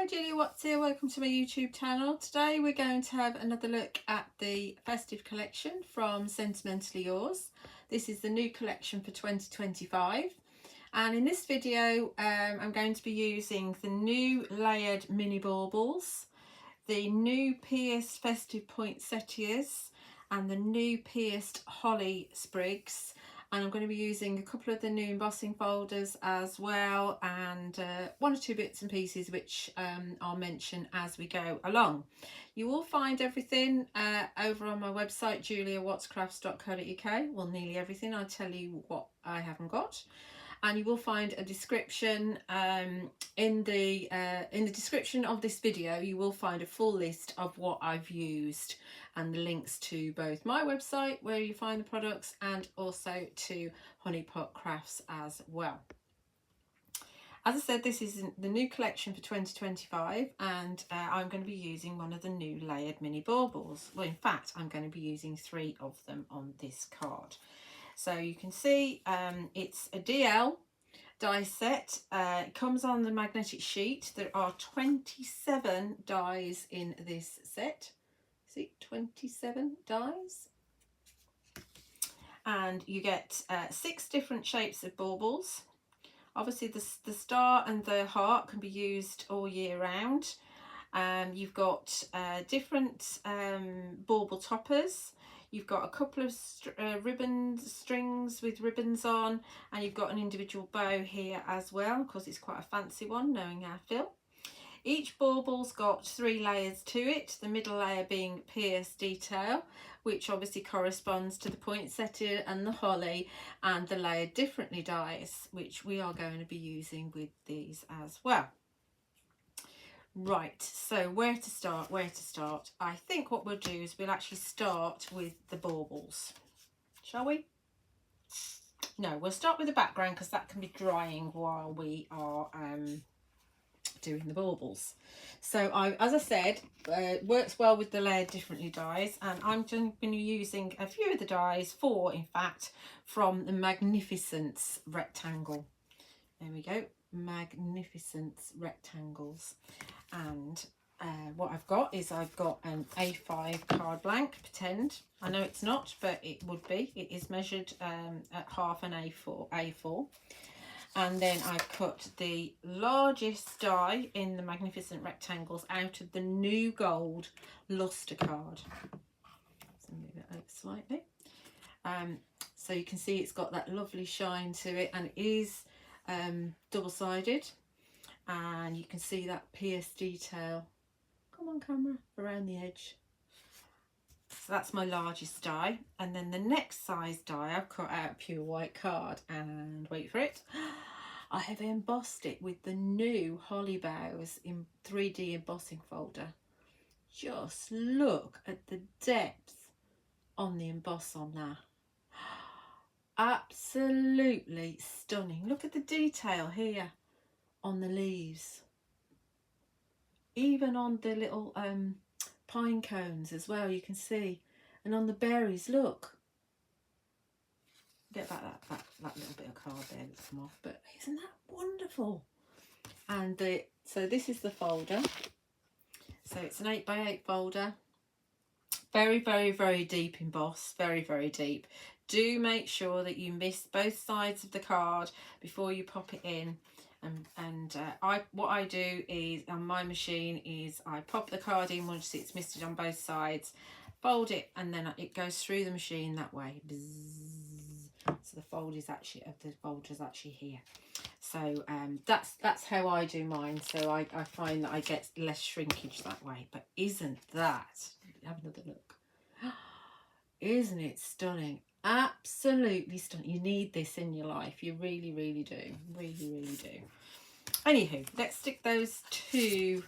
Hello Julia, what's here? Welcome to my YouTube channel. Today we're going to have another look at the Festive collection from Sentimentally Yours. This is the new collection for 2025, and in this video I'm going to be using the new layered mini baubles, the new pierced Festive Poinsettias and the new pierced holly Sprigs. And I'm going to be using a couple of the new embossing folders as well, and one or two bits and pieces which I'll mention as we go along. You will find everything over on my website juliawattscrafts.co.uk. Well, nearly everything. I'll tell you what I haven't got. And you will find a description in the description of this video. You will find a full list of what I've used and the links to both my website where you find the products and also to Honeypot Crafts as well. As I said, this is the new collection for 2025, and I'm going to be using one of the new layered mini baubles. Well, in fact, I'm going to be using 3 of them on this card. So you can see it's a DL die set. It comes on the magnetic sheet. There are 27 dies in this set. See, 27 dies. And you get 6 different shapes of baubles. Obviously the star and the heart can be used all year round. You've got different bauble toppers. You've got a couple of strings with ribbons on, and you've got an individual bow here as well, because it's quite a fancy one, knowing our Phil. Each bauble's got 3 layers to it, the middle layer being pierced detail, which obviously corresponds to the poinsettia and the holly, and the layered differently dies, which we are going to be using with these as well. Right, so where to start? I think what we'll do is we'll actually start with the baubles, shall we? No, we'll start with the background because that can be drying while we are doing the baubles. So as I said, works well with the layered differently dies, and I'm going to be using a few of the dies, 4 in fact, from the Magnificence rectangle. There we go, Magnificence rectangles. And what I've got is I've got an A5 card blank, pretend. I know it's not, but it would be. It is measured at half an A4. And then I've cut the largest die in the Magnificent rectangles out of the new gold Lustre card. So move it over slightly. So you can see it's got that lovely shine to it, and it is double-sided. And you can see that pierced detail, come on camera, around the edge. So that's my largest die. And then the next size die I've cut out pure white card, and wait for it, I have embossed it with the new holly boughs in 3D embossing folder. Just look at the depth on the emboss on that. Absolutely stunning. Look at the detail here on the leaves, even on the little pine cones as well, you can see, and on the berries, look. Get that little bit of card there that's come off, but isn't that wonderful? And so this is the folder. So it's an 8x8 folder, very, very, very deep emboss, very, very deep. Do make sure that you miss both sides of the card before you pop it in. And what I do is on my machine is I pop the card in once it's misted on both sides, fold it, and then it goes through the machine that way. Bzzz. So the folder is actually here. So that's how I do mine. So I find that I get less shrinkage that way. But isn't that? Have another look. Isn't it stunning? Absolutely stunning. You need this in your life. You really, really do. Really, really do. Anywho, let's stick those 2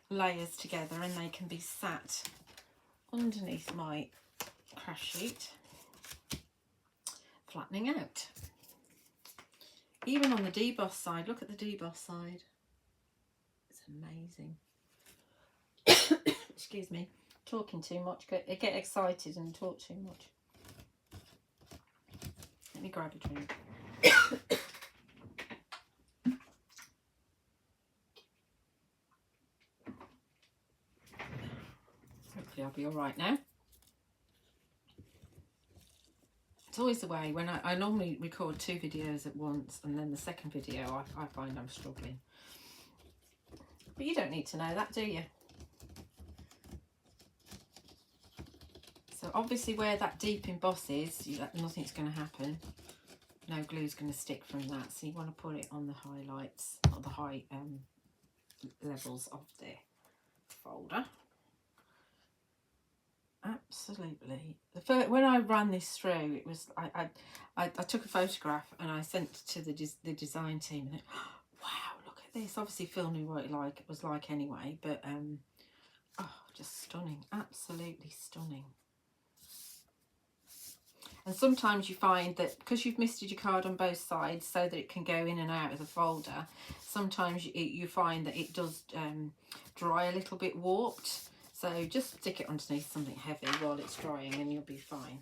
layers together, and they can be sat underneath my craft sheet, flattening out. Even on the deboss side, look at the deboss side. It's amazing. Excuse me, talking too much. I get excited and talk too much. Let me grab a drink. hopefully I'll be all right now. It's always the way when I normally record 2 videos at once, and then the second video I find I'm struggling. But you don't need to know that, do you? So obviously where that deep emboss is, nothing's going to happen. No glue's going to stick from that. So you want to put it on the highlights, or the high levels of the folder. Absolutely. When I ran this through, it was I took a photograph and I sent it to the design team. And wow, look at this. Obviously Phil knew what it was like anyway, but oh, just stunning. Absolutely stunning. And sometimes you find that because you've misted your card on both sides so that it can go in and out of the folder, sometimes you find that it does dry a little bit warped. So just stick it underneath something heavy while it's drying and you'll be fine.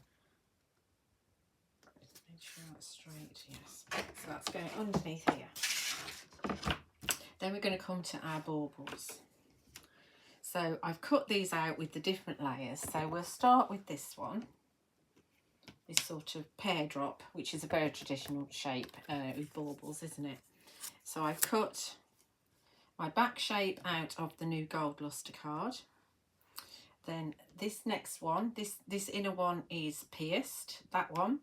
Make sure that's straight, yes. So that's going underneath here. Then we're going to come to our baubles. So I've cut these out with the different layers. So we'll start with this one. This sort of pear drop, which is a very traditional shape with baubles, isn't it? So I've cut my back shape out of the new gold lustre card. Then this next one, this inner one is pierced. That one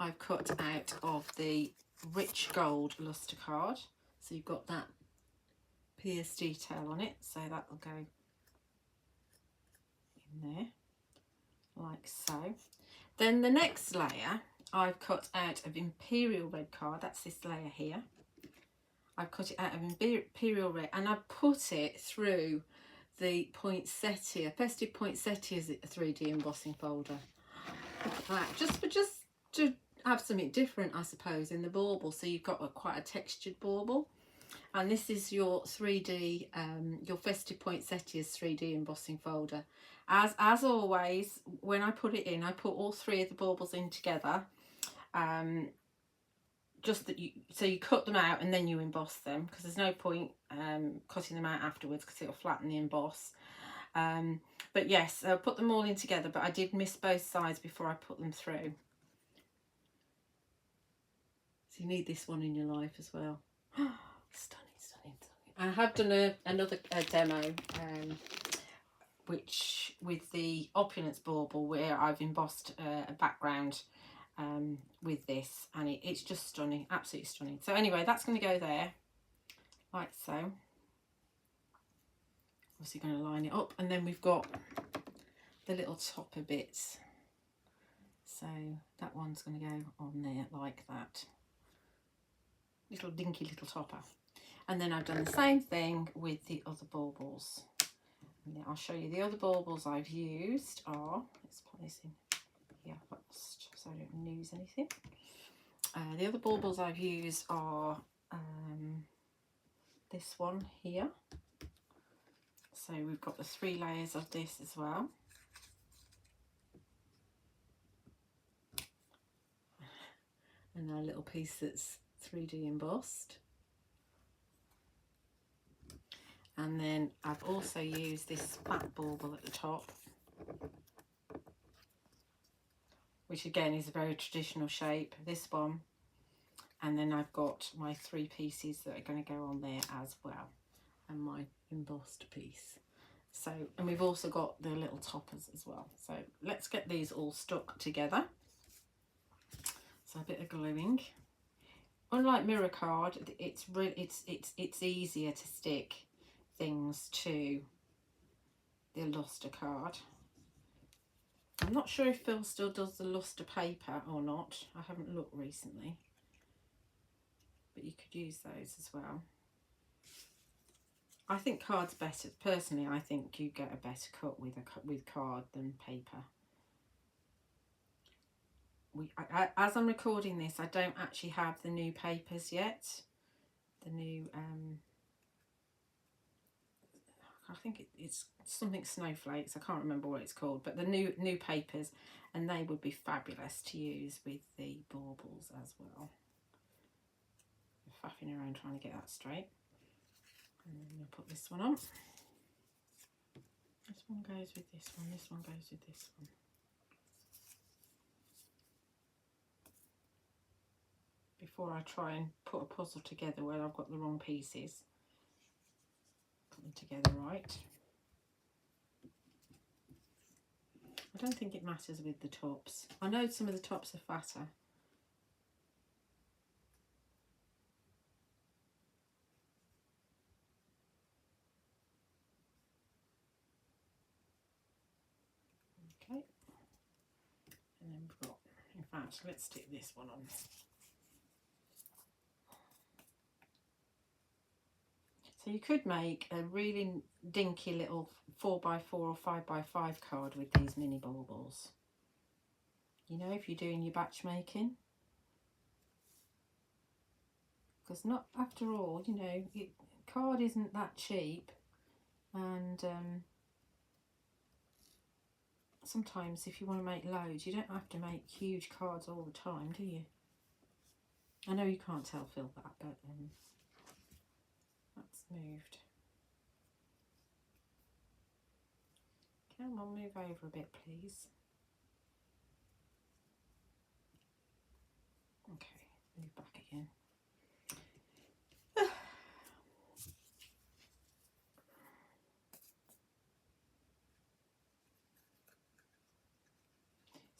I've cut out of the rich gold lustre card. So you've got that pierced detail on it. So that will go in there, like so. Then the next layer I've cut out of Imperial red card. That's this layer here. I've cut it out of Imperial red and I put it through the Poinsettia, Festive Poinsettias 3D embossing folder. Look at that. Just to have something different, I suppose, in the bauble. So you've got quite a textured bauble. And this is your 3D, your Festive Poinsettias 3D embossing folder. As always, when I put it in, I put all 3 of the baubles in together. Just that so you cut them out and then you emboss them, because there's no point cutting them out afterwards because it'll flatten the emboss. But yes, I put them all in together, but I did miss both sides before I put them through. So you need this one in your life as well. Stunning, stunning, stunning. I have done another demo, which with the Opulence bauble, where I've embossed a background with this, and it's just stunning, absolutely stunning. So anyway, that's going to go there like so. Obviously going to line it up, and then we've got the little topper bits, so that one's going to go on there like that, little dinky little topper. And then I've done the same thing with the other baubles. And then I'll show you the other baubles I've used are, let's put this in here first so I don't lose anything. The other baubles I've used are this one here. So we've got the 3 layers of this as well. And our little piece that's 3D embossed. And then I've also used this fat bauble at the top, which again is a very traditional shape, this one. And then I've got my 3 pieces that are going to go on there as well, and my embossed piece. So, and we've also got the little toppers as well. So let's get these all stuck together. So a bit of gluing. Unlike mirror card, it's easier to stick things to the Lustre card. I'm not sure if Phil still does the Lustre paper or not. I haven't looked recently, but you could use those as well. I think card's better. Personally, I think you get a better cut with card than paper. As I'm recording this, I don't actually have the new papers yet. The new, I think it's something snowflakes. I can't remember what it's called, but the new papers, and they would be fabulous to use with the baubles as well. I'm faffing around trying to get that straight. And then we'll put this one on. Let's This one goes with this one, this one goes with this one. Before I try and put a puzzle together where I've got the wrong pieces. Put them together right. I don't think it matters with the tops. I know some of the tops are fatter. Okay. And then we've got, in fact, let's stick this one on. So you could make a really dinky little 4x4 or 5x5 card with these mini baubles. You know, if you're doing your batch making. Because not, after all, you know, card isn't that cheap. And sometimes if you want to make loads, you don't have to make huge cards all the time, do you? I know you can't tell Phil that, but that's moved. Come on, move over a bit, please. Okay, move back again.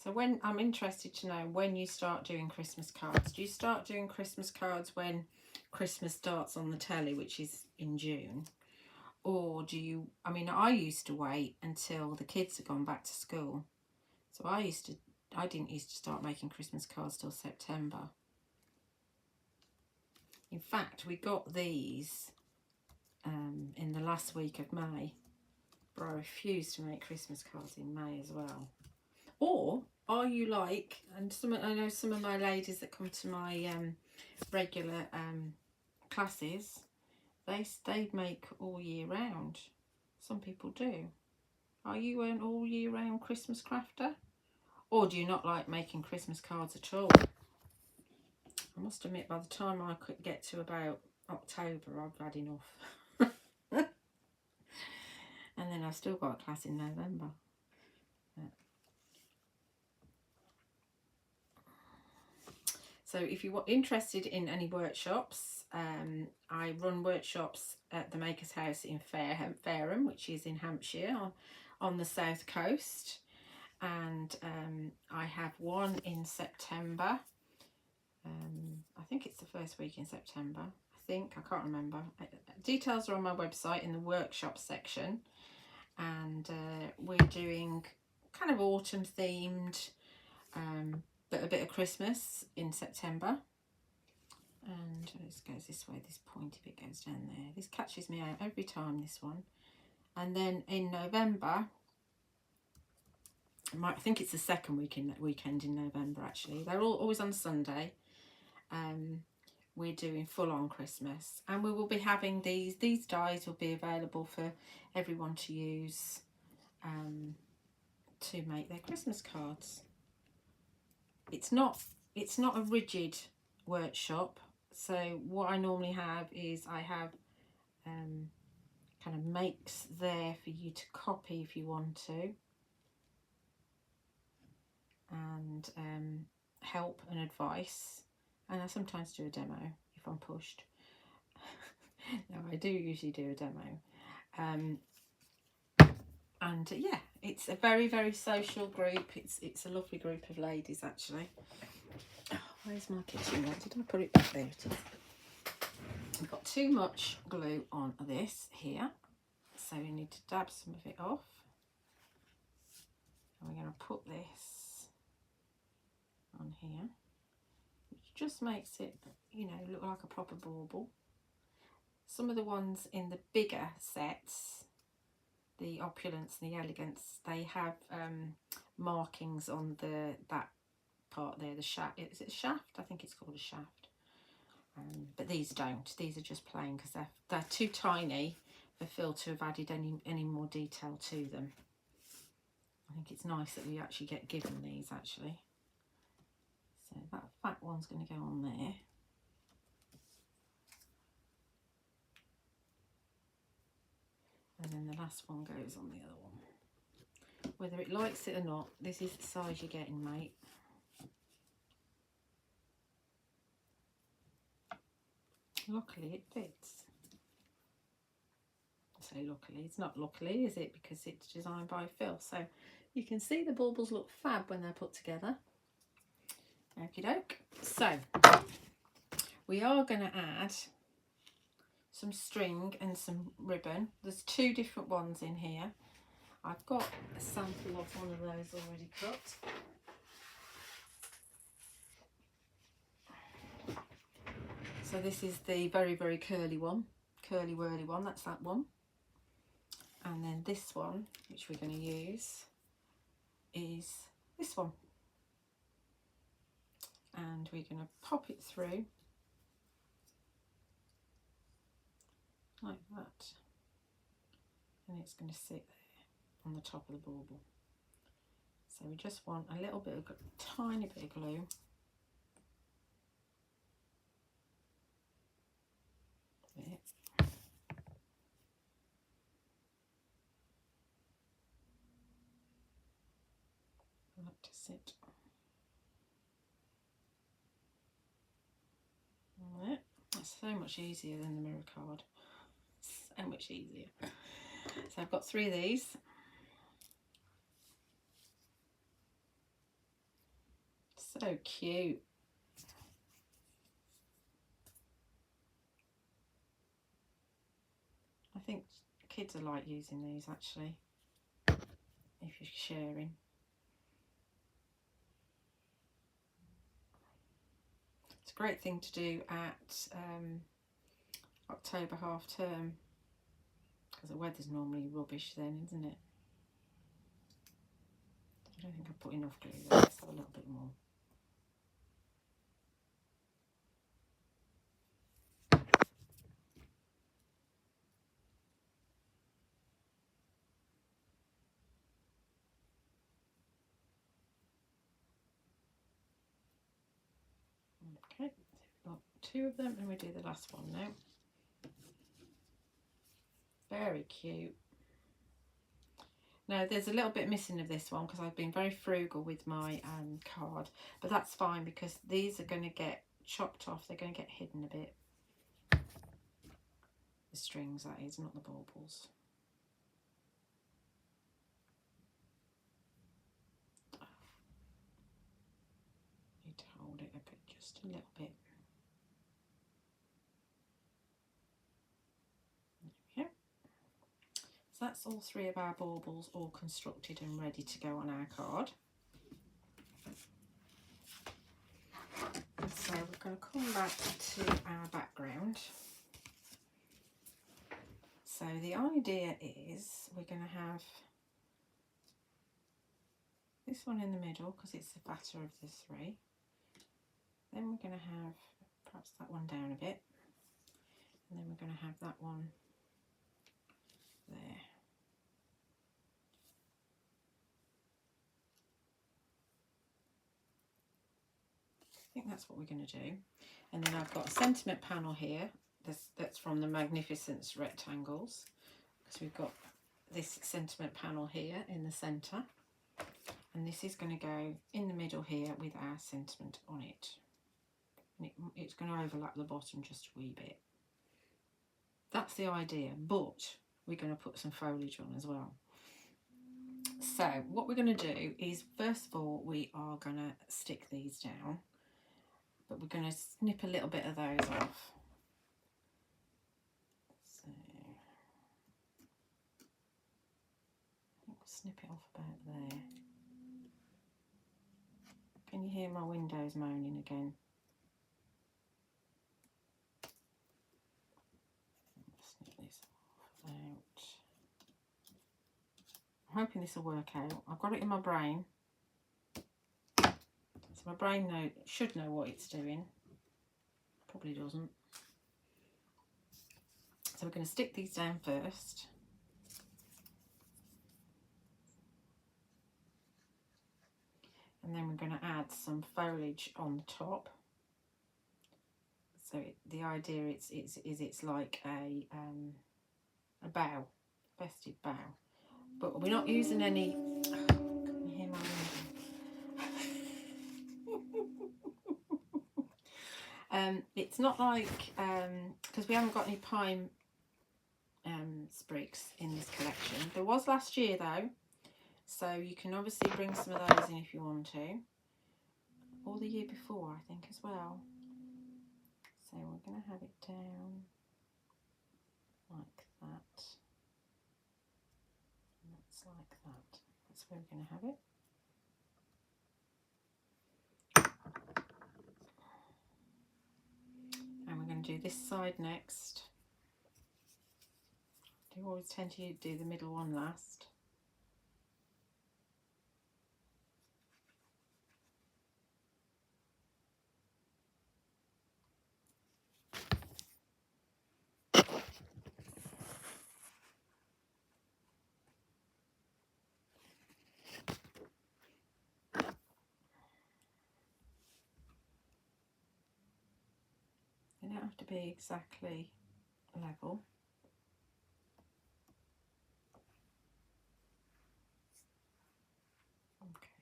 So when I'm interested to know when you start doing Christmas cards. Do you start doing Christmas cards when Christmas starts on the telly, which is in June? Or do you, I mean, I used to wait until the kids had gone back to school. So I didn't used to start making Christmas cards till September. In fact, we got these in the last week of May, but I refused to make Christmas cards in May as well. Or are you like, and I know some of my ladies that come to my regular classes, they make all year round. Some people do. Are you an all year round Christmas crafter? Or do you not like making Christmas cards at all? I must admit, by the time I could get to about October, I've had enough. And then I've still got a class in November. So if you're interested in any workshops, I run workshops at the Maker's House in Fareham, which is in Hampshire on the south coast. And I have one in September. I think it's the first week in September. I can't remember. Details are on my website in the workshop section. And we're doing kind of autumn themed, but a bit of Christmas in September. And this goes this way, this pointy bit goes down there. This catches me out every time, this one. And then in November, I think it's the second weekend in November actually. They're always on Sunday. We're doing full-on Christmas, and we will be having these dies will be available for everyone to use to make their Christmas cards. It's not a rigid workshop, so what I normally have is I have kind of makes there for you to copy if you want to, and help and advice, and I sometimes do a demo if I'm pushed. No, I do usually do a demo. And yeah, it's a very, very social group. It's a lovely group of ladies actually. Oh, where's my kitchen one? Did I put it back there? It is. I've got too much glue on this here, so we need to dab some of it off. And we're going to put this on here, which just makes it, you know, look like a proper bauble. Some of the ones in the bigger sets, the opulence and the elegance, they have markings on that part there, the shaft. Is it a shaft? I think it's called a shaft. But these don't. These are just plain because they're too tiny for Phil to have added any more detail to them. I think it's nice that we actually get given these actually. So that fat one's going to go on there. And then the last one goes on the other one. Whether it likes it or not, this is the size you're getting, mate. Luckily it fits. I say luckily, it's not luckily, is it? Because it's designed by Phil. So you can see the baubles look fab when they're put together. Okie doke. So we are going to add some string and some ribbon. There's 2 different ones in here. I've got a sample of one of those already cut. So this is the very, very curly one, curly whirly one, that's that one. And then this one, which we're going to use, is this one. And we're going to pop it through like that. And it's going to sit there on the top of the bauble. So we just want a little bit of, tiny bit of glue. There. I like to sit on there. That's so much easier than the mirror card. So much easier. So I've got 3 of these. So cute. I think kids are like using these actually, if you're sharing. It's a great thing to do at October half term, because the weather's normally rubbish then, isn't it? I don't think I put enough glue there. Let's have a little bit more. Okay, so we've got 2 of them and we do the last one now. Very cute. Now there's a little bit missing of this one because I've been very frugal with my card, but that's fine because these are going to get chopped off, they're going to get hidden a bit. The strings, that is, not the baubles. Need to hold it a bit, just a little bit. There we go. So that's all 3 of our baubles all constructed and ready to go on our card. So we're going to come back to our background. So the idea is we're going to have this one in the middle because it's the fatter of the 3. Then we're going to have perhaps that one down a bit. And then we're going to have that one there. I think that's what we're going to do. And then I've got a sentiment panel here that's from the Magnificence rectangles, because we've got this sentiment panel here in the centre, and this is going to go in the middle here with our sentiment on it. And it's going to overlap the bottom just a wee bit. That's the idea, but we're going to put some foliage on as well. So what we're going to do is, first of all, we are going to stick these down. But we're going to snip a little bit of those off. So I think we'll snip it off about there. Can you hear my windows moaning again? Snip this off about. I'm hoping this will work out. I've got it in my brain. So my brain should know what it's doing. Probably doesn't. So we're going to stick these down first. And then we're going to add some foliage on the top. So the idea is it's like a bough, festive bough. But we're not using any, It's not like, because we haven't got any pine sprigs in this collection. There was last year though, so you can obviously bring some of those in if you want to, or the year before I think as well. So we're going to have it down like that, and that's like that. That's where we're going to have it. And we're going to do this side next. I do always tend to do the middle one last. They don't have to be exactly level. Okay,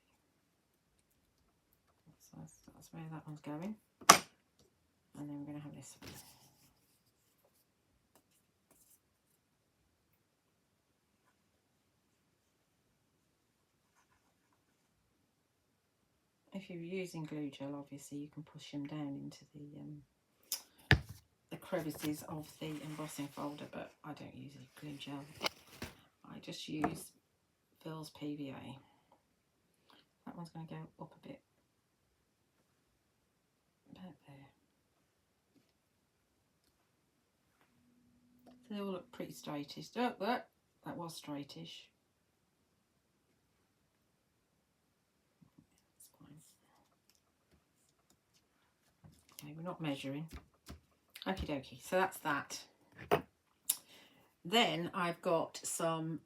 that's where that one's going. And then we're going to have this one. If you're using glue gel, obviously you can push them down into the crevices of the embossing folder, but I don't use a glue gel. I just use Phil's PVA. That one's going to go up a bit, about there. So they all look pretty straightish. Oh, that was straightish. That's fine. Okay, we're not measuring. Okie dokie, so that's that. Then I've got some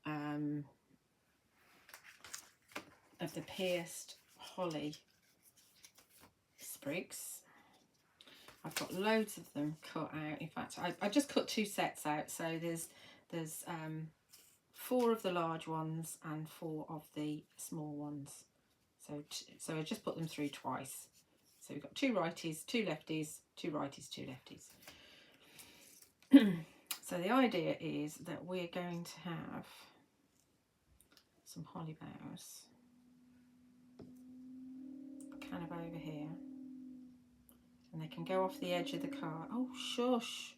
of the pierced holly sprigs. I've got loads of them cut out. In fact, I just cut 2 sets out. So there's 4 of the large ones and 4 of the small ones. So I just put them through twice. So we've got 2 righties, 2 lefties, 2 righties, 2 lefties. So the idea is that we're going to have some holly boughs kind of over here, and they can go off the edge of the card. Oh shush,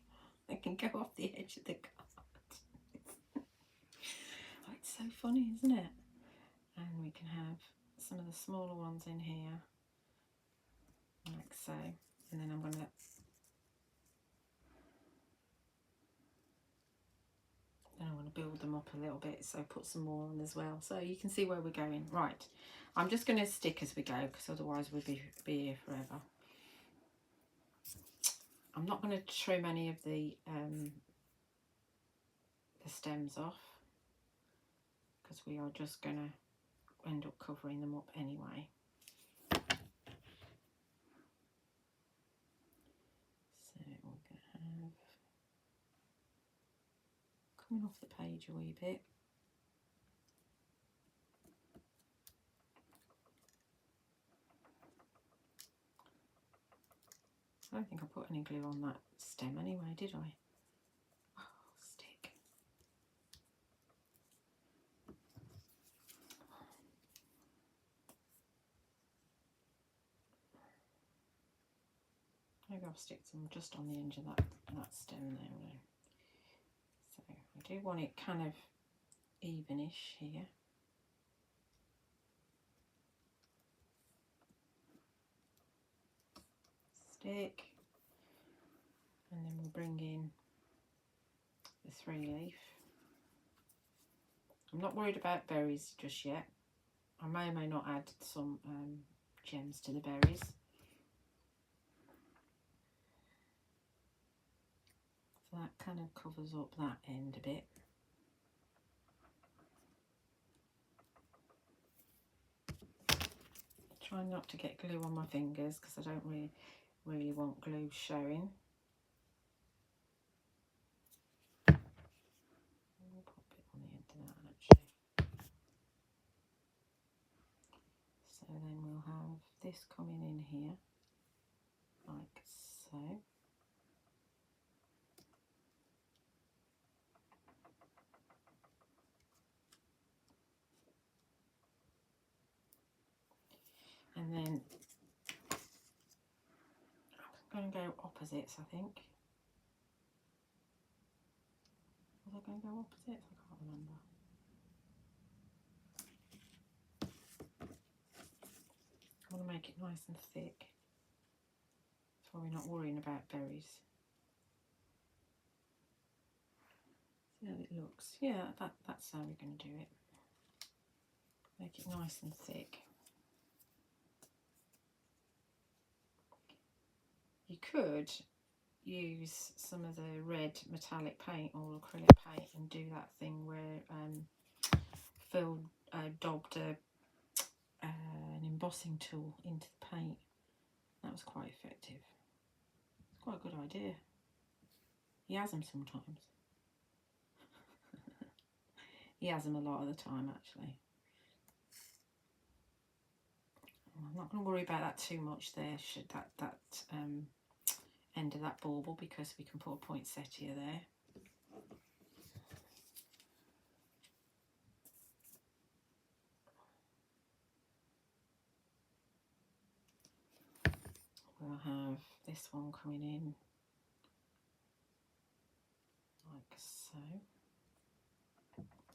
they can go off the edge of the card. Oh, it's so funny, isn't it? And we can have some of the smaller ones in here like so, and then I'm going to build them up a little bit, so put some more on as well, so you can see where we're going. Right, I'm just going to stick as we go, because otherwise we'll be here forever. I'm not going to trim any of the stems off, because we are just going to end up covering them up anyway. So we're going to have, coming off the page a wee bit, I don't think I put any glue on that stem anyway, did I? Oh, stick. Maybe I'll stick some just on the edge of that stem there. So I do want it kind of evenish here. Stick, and then we'll bring in the 3 leaf. I'm not worried about berries just yet. I may or may not add some gems to the berries. So that kind of covers up that end a bit. Try not to get glue on my fingers, because I don't really want glue showing. I'll put a bit on the end of that actually. So then we'll have this coming in here, like so. so. And then I'm going to go opposites, I think. Was I going to go opposites? I can't remember. I want to make it nice and thick. That's why we're not worrying about berries. See how it looks. Yeah, that's how we're going to do it. Make it nice and thick. You could use some of the red metallic paint or acrylic paint and do that thing where Phil dobbed an embossing tool into the paint. That was quite effective. It's quite a good idea. He has them sometimes. He has them a lot of the time, actually. I'm not going to worry about that too much there, should that end of that bauble, because we can put a poinsettia there. We'll have this one coming in like so.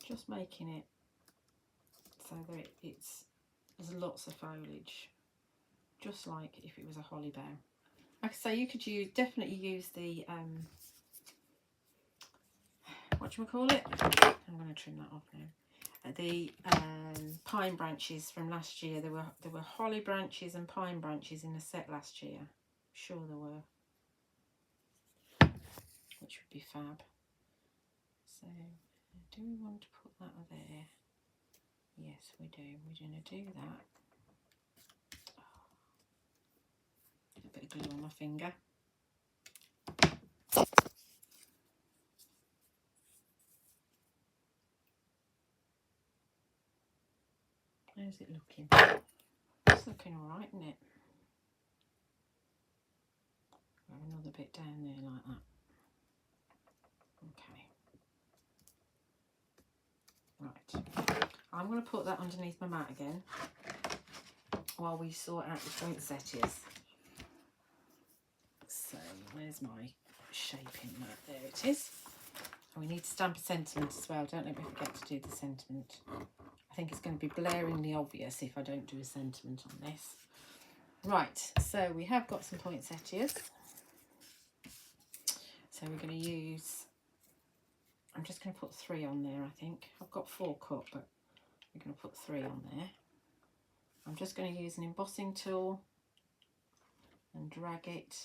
Just making it so that there's lots of foliage, just like if it was a holly bough. Like I say, you could definitely use the whatchamacallit? I'm going to trim that off now. The pine branches from last year. There were holly branches and pine branches in the set last year. I'm sure there were, which would be fab. So, do we want to put that there? Yes, we do. We're going to do that. A bit of glue on my finger. How's it looking? It's looking alright, isn't it? Have another bit down there like that. Okay. Right. I'm going to put that underneath my mat again while we sort out the poinsettias. So, where's my shaping mat? There it is. We need to stamp a sentiment as well. Don't let me forget to do the sentiment. I think it's going to be blaringly obvious if I don't do a sentiment on this. Right, so we have got some poinsettias. So we're going to use, I'm just going to put 3 on there, I think. I've got 4 cut, but we're going to put 3 on there. I'm just going to use an embossing tool and drag it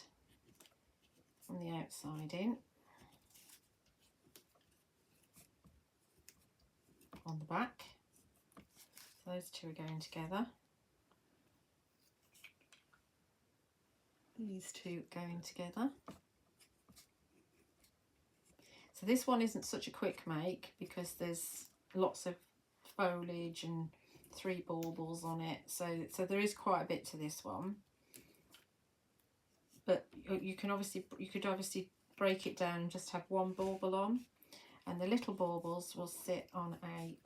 from the outside in. On the back. So those two are going together. These two going together. So this one isn't such a quick make because there's lots of foliage and 3 baubles on it. So there is quite a bit to this one. But you could obviously break it down and just have 1 bauble on. And the little baubles will sit on a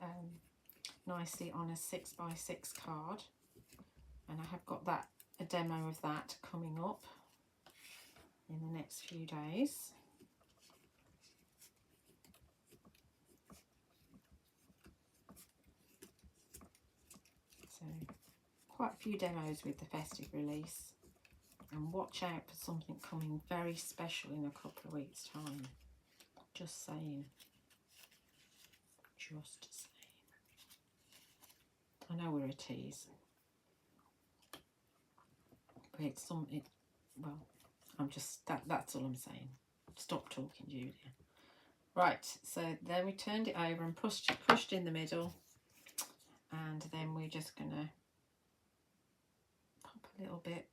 nicely on a 6x6 card, and I have got a demo of that coming up in the next few days. So quite a few demos with the festive release, and watch out for something coming very special in a couple of weeks' time. Just saying. Just saying. I know we're a tease, but well, I'm just, that's all I'm saying. Stop talking, Julia. Right, so then we turned it over and pushed in the middle, and then we're just gonna pop a little bit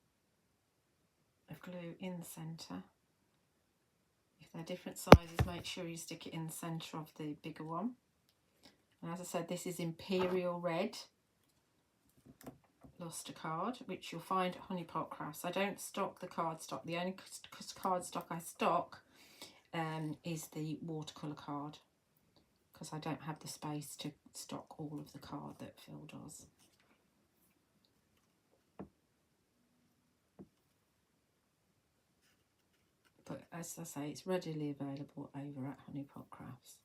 of glue in the centre. If they're different sizes, make sure you stick it in the centre of the bigger one. And as I said, this is Imperial red. Lustre card, which you'll find at Honeypot Crafts. I don't stock the cardstock. The only cardstock I stock is the watercolour card, because I don't have the space to stock all of the card that Phil does. But as I say, it's readily available over at Honeypot Crafts.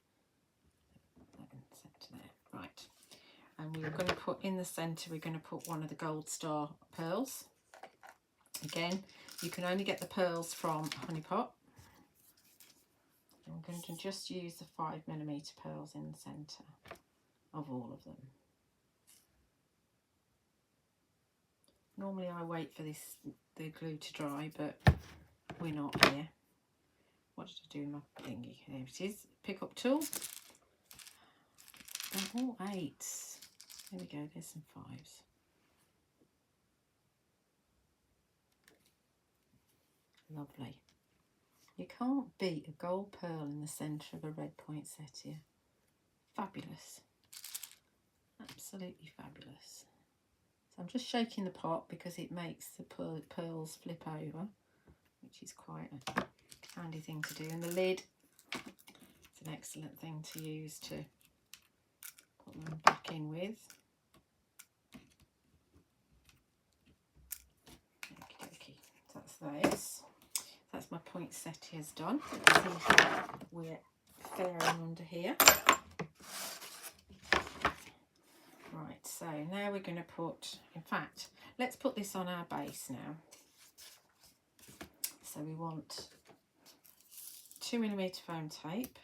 That set there. Right. And we're going to put in the centre, we're going to put one of the Gold Star pearls. Again, you can only get the pearls from Honeypot. I'm going to just use the 5mm pearls in the centre of all of them. Normally I wait for the glue to dry, but we're not here. What did I do with my thingy? There it is. Pick up tool. They're all 8s. There we go, there's some 5s. Lovely. You can't beat a gold pearl in the centre of a red poinsettia. Fabulous. Absolutely fabulous. So I'm just shaking the pot because it makes the pearls flip over, which is quite a handy thing to do. And the lid, it's an excellent thing to use to put them back in with. Okay, so that's those. That's my poinsettias done. We're fairing under here. Right, so now we're going to put, in fact, let's put this on our base now. So we want 2mm foam tape.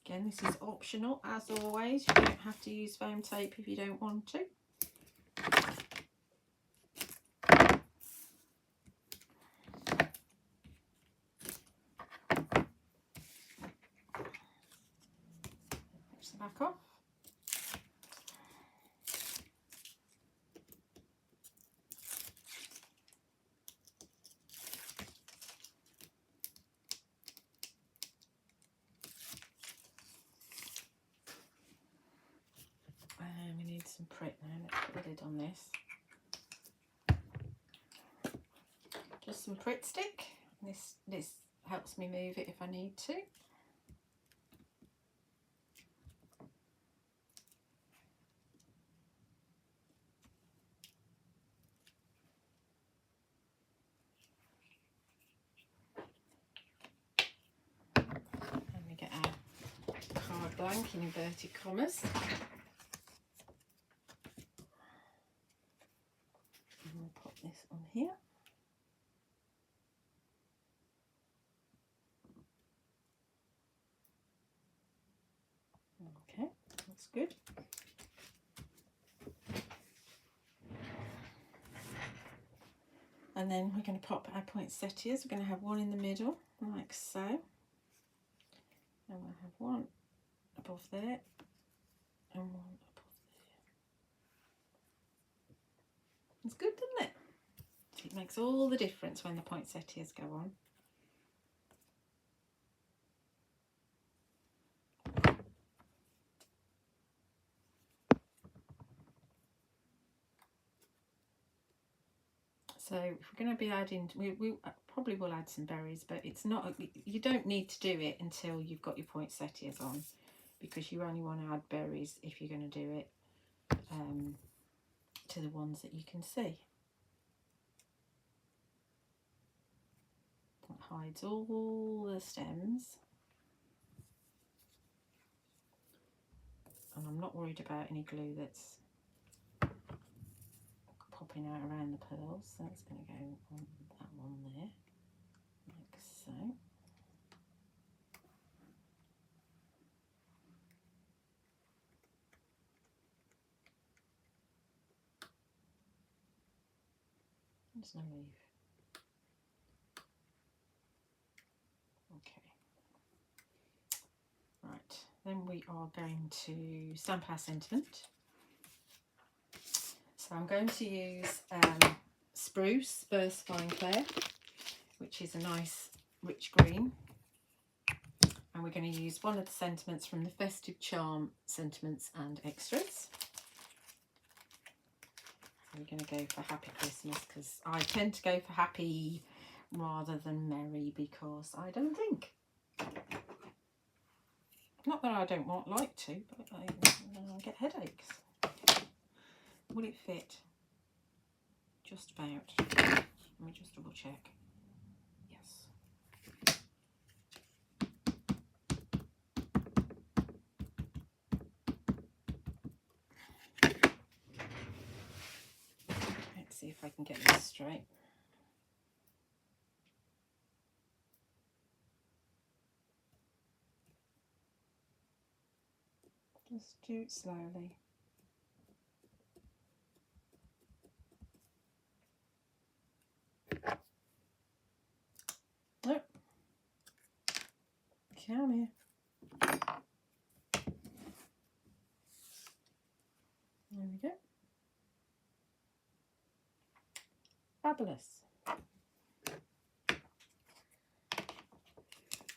Again, this is optional, as always. You don't have to use foam tape if you don't want to. Push the back off. And we need some Pritt now. Let's put the lid on this. Just some Pritt stick. This helps me move it if I need to. And we get our card blank in inverted commas. And we'll pop this on here. Okay, that's good. And then we're going to pop our poinsettias. We're going to have one in the middle, like so. And we'll have one above there and one above there. It's good, doesn't it? It makes all the difference when the poinsettias go on. So if we're going to be adding, we probably will add some berries, but it's not, you don't need to do it until you've got your poinsettias on, because you only want to add berries if you're going to do it to the ones that you can see. That hides all the stems. And I'm not worried about any glue that's popping out around the pearls, so it's going to go on that one there, like so. There's no leaf. Okay. Right, then we are going to stamp our sentiment. So I'm going to use Spruce Versafine Clair, which is a nice rich green. And we're going to use one of the sentiments from the Festive Charm Sentiments and Extras. So we're going to go for Happy Christmas, because I tend to go for happy rather than merry, because I don't think. Not that I don't like to, but I get headaches. Will it fit? Just about. Let me just double check. Yes. Let's see if I can get this straight. Just do it slowly. Nope. Come here. There we go. Fabulous.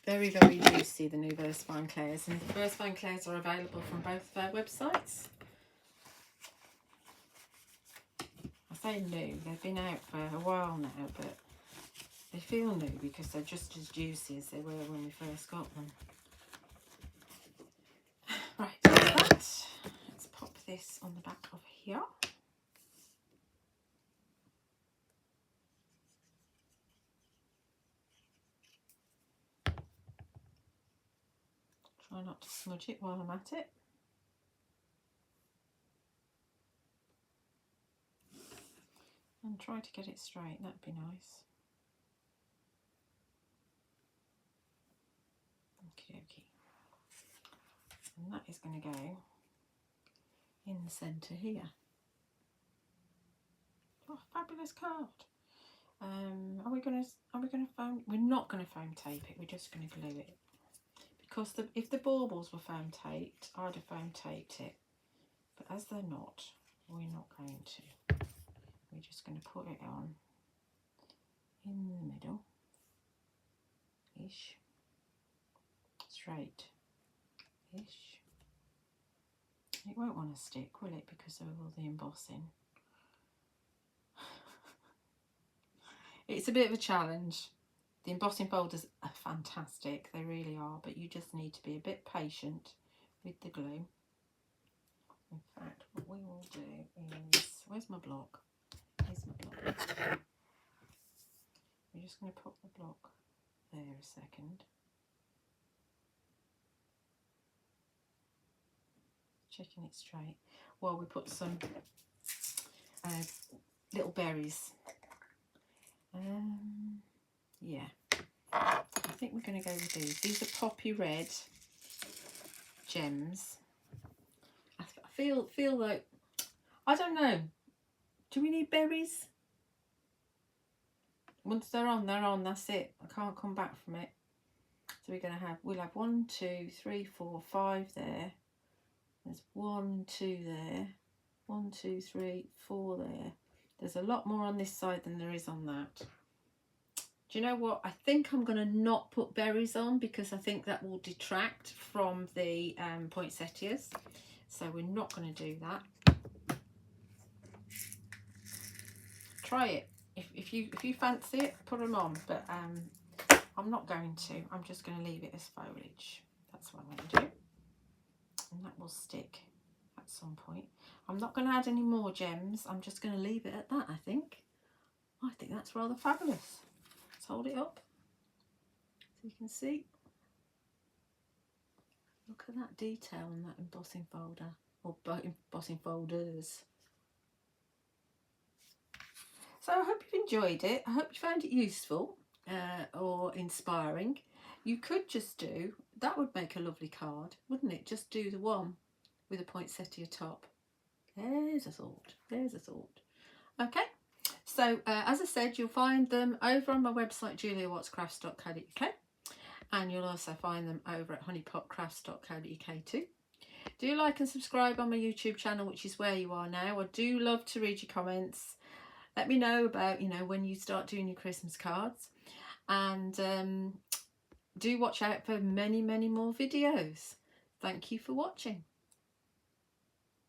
Very, very juicy, the new Versafine Clairs. And the Versafine Clairs are available from both of their websites. I say new, they've been out for a while now, but they feel new because they're just as juicy as they were when we first got them. Right, that's that. Let's pop this on the back of here. Try not to smudge it while I'm at it. And try to get it straight, that'd be nice. Okie dokie. And that is going to go in the centre here. Oh, fabulous card. Are we going to foam? We're not going to foam tape it. We're just going to glue it. Because if the baubles were foam taped, I'd have foam taped it. But as they're not, we're not going to. We're just going to put it on in the middle, ish, straight, ish. It won't want to stick, will it, because of all the embossing? It's a bit of a challenge. The embossing folders are fantastic, they really are, but you just need to be a bit patient with the glue. In fact, what we will do is, where's my block? Here's my block. We're just going to put the block there a second. Checking it straight. Well, we put some little berries. Yeah, I think we're going to go with these. These are poppy red gems. I feel like, I don't know. Do we need berries? Once they're on, that's it. I can't come back from it. So we'll have 1, 2, 3, 4, 5 there. There's 1, 2 there. 1, 2, 3, 4 there. There's a lot more on this side than there is on that. Do you know what? I think I'm going to not put berries on because I think that will detract from the poinsettias. So we're not going to do that. Try it. If you fancy it, put them on. But I'm not going to. I'm just going to leave it as foliage. That's what I'm going to do. And that will stick at some point. I'm not going to add any more gems. I'm just going to leave it at that, I think. I think that's rather fabulous. Let's hold it up so you can see. Look at that detail on that embossing folder, or embossing folders. So I hope you've enjoyed it. I hope you found it useful or inspiring. You could just do, that would make a lovely card, wouldn't it? Just do the one with a poinsettia top. There's a thought. There's a thought. Okay. So, as I said, you'll find them over on my website, juliawattscrafts.co.uk, and you'll also find them over at honeypotcrafts.co.uk too. Do like and subscribe on my YouTube channel, which is where you are now. I do love to read your comments. Let me know about, when you start doing your Christmas cards. and do watch out for many more videos. Thank you for watching.